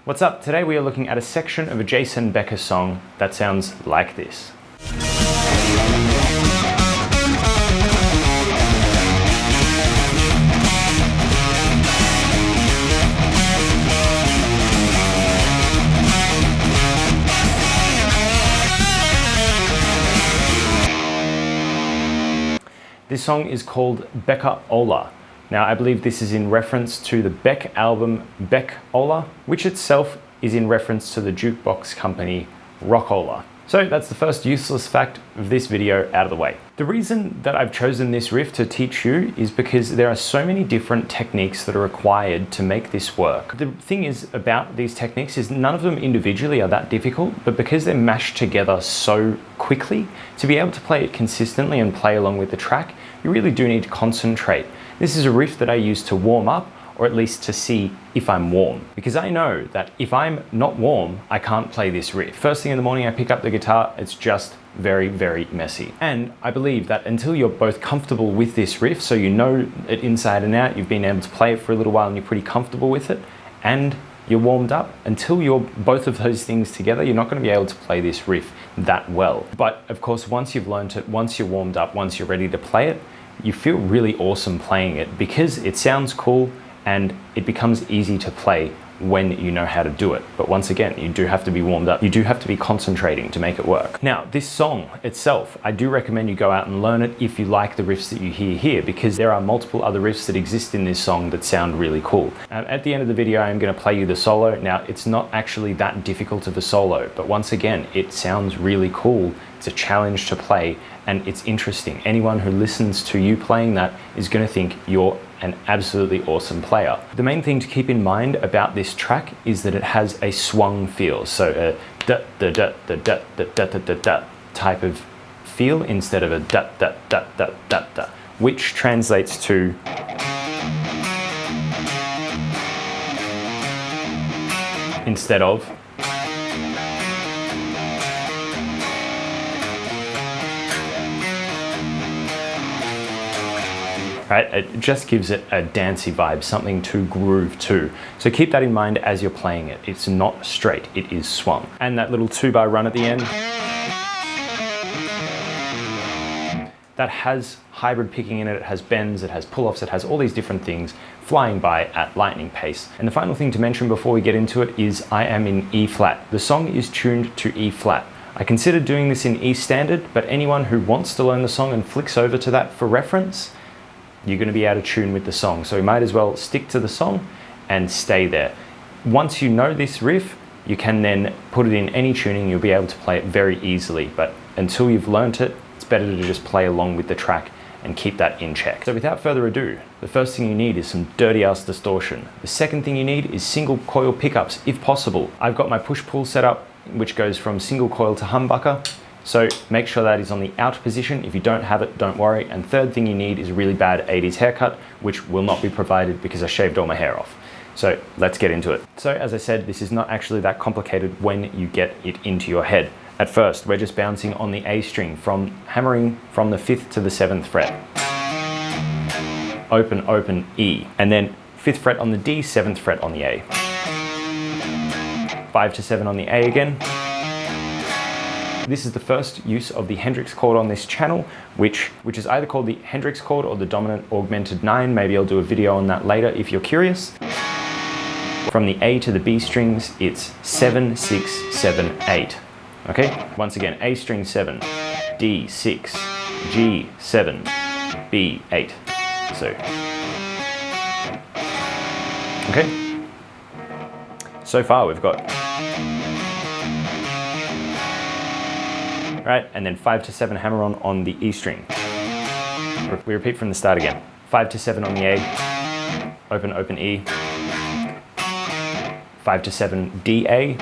What's up? Today we are looking at a section of a Jason Becker song that sounds like this. This song is called Becker-Ola. Now, I believe this is in reference to the Beck album Becker-Ola, which itself is in reference to the jukebox company Rock-Ola. So that's the first useless fact of this video out of the way. The reason that I've chosen this riff to teach you is because there are so many different techniques that are required to make this work. The thing is about these techniques is none of them individually are that difficult, but because they're mashed together so quickly, to be able to play it consistently and play along with the track, you really do need to concentrate. This is a riff that I use to warm up, or at least to see if I'm warm. Because I know that if I'm not warm, I can't play this riff. First thing in the morning I pick up the guitar, it's just very, very messy. And I believe that until you're both comfortable with this riff, so you know it inside and out, you've been able to play it for a little while and you're pretty comfortable with it, and you're warmed up, until you're both of those things together, you're not going to be able to play this riff that well. But of course, once you've learned it, once you're warmed up, once you're ready to play it, you feel really awesome playing it because it sounds cool and it becomes easy to play when you know how to do it. But once again, you do have to be warmed up. You do have to be concentrating to make it work. Now, this song itself, I do recommend you go out and learn it if you like the riffs that you hear here, because there are multiple other riffs that exist in this song that sound really cool. At the end of the video, I'm going to play you the solo. Now, it's not actually that difficult of a solo, but once again, it sounds really cool. It's a challenge to play and it's interesting. Anyone who listens to you playing that is going to think you're an absolutely awesome player. The main thing to keep in mind about this track is that it has a swung feel. So a da da da da da da da da da da type of feel instead of a da da da da da da, which translates to instead of. Right? It just gives it a dancey vibe, something to groove to. So keep that in mind as you're playing it. It's not straight, it is swung. And that little 2-bar run at the end, that has hybrid picking in it, it has bends, it has pull-offs, it has all these different things flying by at lightning pace. And the final thing to mention before we get into it is I am in E flat. The song is tuned to E flat. I considered doing this in E standard, but anyone who wants to learn the song and flicks over to that for reference, you're going to be out of tune with the song. So you might as well stick to the song and stay there. Once you know this riff, you can then put it in any tuning, you'll be able to play it very easily. But until you've learnt it, it's better to just play along with the track and keep that in check. So without further ado, the first thing you need is some dirty ass distortion. The second thing you need is single coil pickups, if possible. I've got my push-pull set up, which goes from single coil to humbucker. So make sure that is on the out position. If you don't have it, don't worry. And third thing you need is a really bad 80s haircut, which will not be provided because I shaved all my hair off. So let's get into it. So as I said, this is not actually that complicated when you get it into your head. At first, we're just bouncing on the A string, from hammering from the 5th to the 7th fret. Open, open, E. And then 5th fret on the D, 7th fret on the A. 5 to 7 on the A again. This is the first use of the Hendrix chord on this channel, which is either called the Hendrix chord or the dominant augmented 9. Maybe I'll do a video on that later if you're curious. From the A to the B strings, it's 7, 6, 7, 8. Okay? Once again, A string 7, D 6, G 7, B 8. So, okay. So far we've got, right, and then 5 to 7 hammer on the E string. We repeat from the start again. 5 to 7 on the A, open, open E, 5 to 7 D A,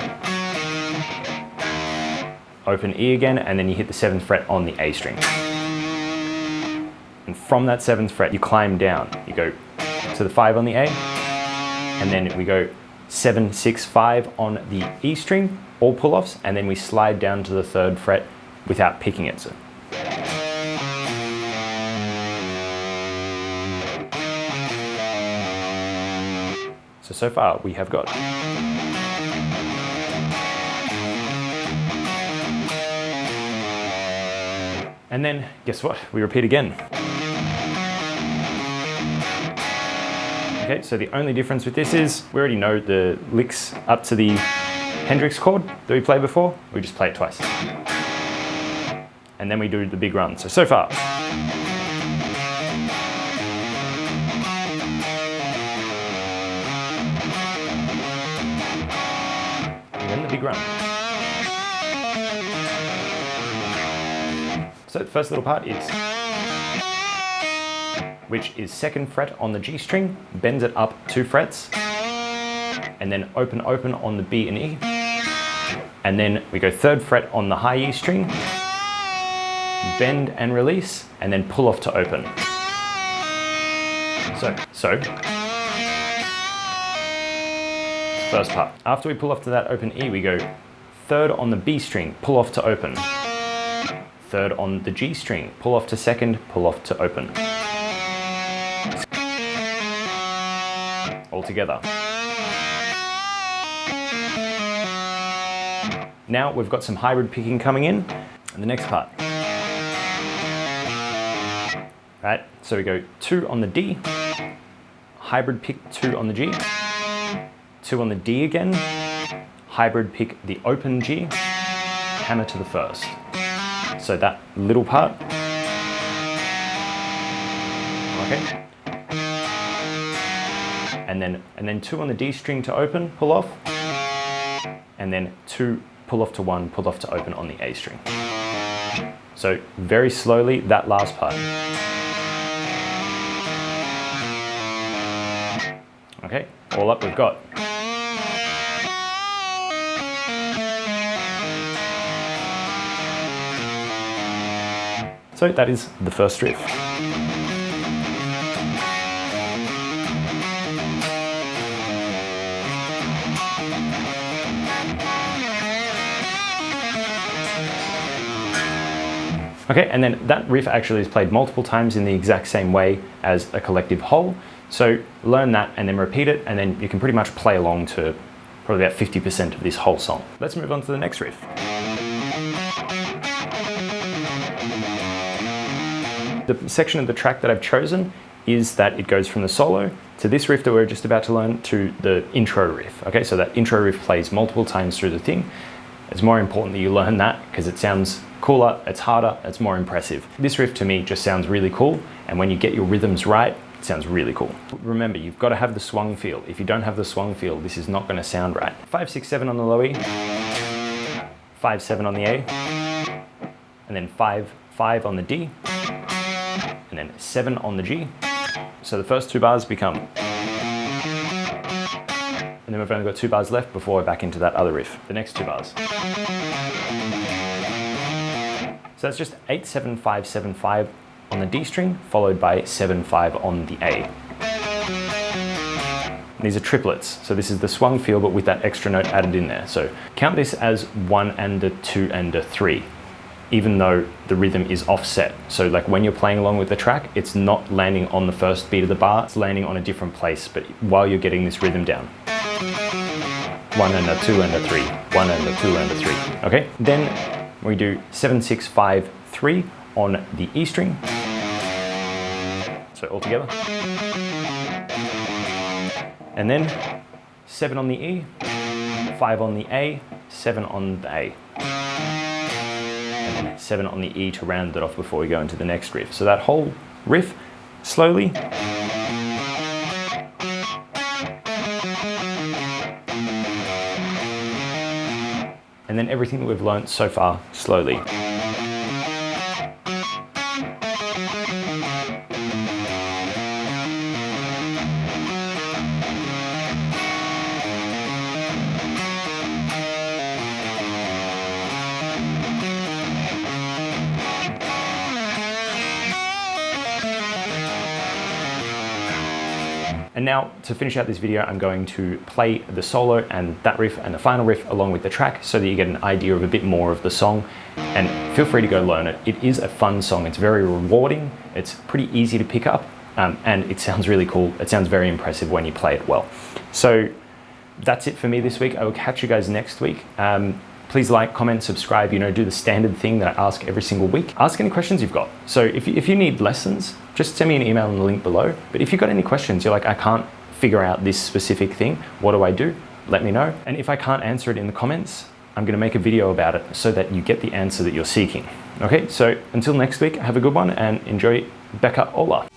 open E again, and then you hit the 7th fret on the A string. And from that 7th fret, you climb down. You go to the 5 on the A, and then we go 7, 6, 5 on the E string, all pull-offs, and then we slide down to the 3rd fret without picking it. So far we have got And then guess what? We repeat again. Okay, so the only difference with this is we already know the licks up to the Hendrix chord that we played before. We just play it twice. And then we do the big run. So far. And then the big run. So the first little part is, which is 2nd fret on the G string, bends it up 2 frets, and then open on the B and E, and then we go 3rd fret on the high E string, bend and release, and then pull off to open. So first part. After we pull off to that open E, we go 3rd on the B string, pull off to open. 3rd on the G string, pull off to 2nd, pull off to open. All together. Now we've got some hybrid picking coming in the next part. Right, so we go 2 on the D, hybrid pick 2 on the G, 2 on the D again, hybrid pick the open G, hammer to the 1st. So that little part. Okay. And then 2 on the D string to open, pull off, and then 2 pull off to 1, pull off to open on the A string. So very slowly, that last part. Okay, all up we've got. So that is the first riff. Okay, and then that riff actually is played multiple times in the exact same way as a collective whole. So learn that and then repeat it, and then you can pretty much play along to probably about 50% of this whole song. Let's move on to the next riff. The section of the track that I've chosen is that it goes from the solo to this riff that we're just about to learn to the intro riff. Okay, so that intro riff plays multiple times through the thing. It's more important that you learn that because it sounds cooler, it's harder, it's more impressive. This riff to me just sounds really cool, and when you get your rhythms right, it sounds really cool. Remember, you've got to have the swung feel. If you don't have the swung feel, this is not going to sound right. 5, 6, 7 on the low E, 5, 7 on the A, and then 5, 5 on the D, and then 7 on the G. So the first 2 bars become, and then we've only got 2 bars left before we're back into that other riff, the next 2 bars. So that's just 8, 7, 5, 7, 5 on the D string, followed by 7, 5 on the A. And these are triplets, so this is the swung feel but with that extra note added in there. So count this as 1 and a 2 and a 3, even though the rhythm is offset. So like when you're playing along with the track, it's not landing on the first beat of the bar, it's landing on a different place, but while you're getting this rhythm down. 1 and a 2 and a 3, 1 and a 2 and a 3, okay? Then we do 7, 6, 5, 3 on the E string. So all together. And then 7 on the E, 5 on the A, 7 on the A. And then 7 on the E to round it off before we go into the next riff. So that whole riff, slowly. And then everything that we've learnt so far, slowly. And now to finish out this video, I'm going to play the solo and that riff and the final riff along with the track so that you get an idea of a bit more of the song, and feel free to go learn it. It is a fun song, it's very rewarding, it's pretty easy to pick up, and it sounds really cool. It sounds very impressive when you play it well. So that's it for me this week. I will catch you guys next week. Please like, comment, subscribe, do the standard thing that I ask every single week. Ask any questions you've got. So if you need lessons, just send me an email in the link below. But if you've got any questions, you're like, I can't figure out this specific thing, what do I do? Let me know. And if I can't answer it in the comments, I'm gonna make a video about it so that you get the answer that you're seeking. Okay, so until next week, have a good one and enjoy Becker-Ola.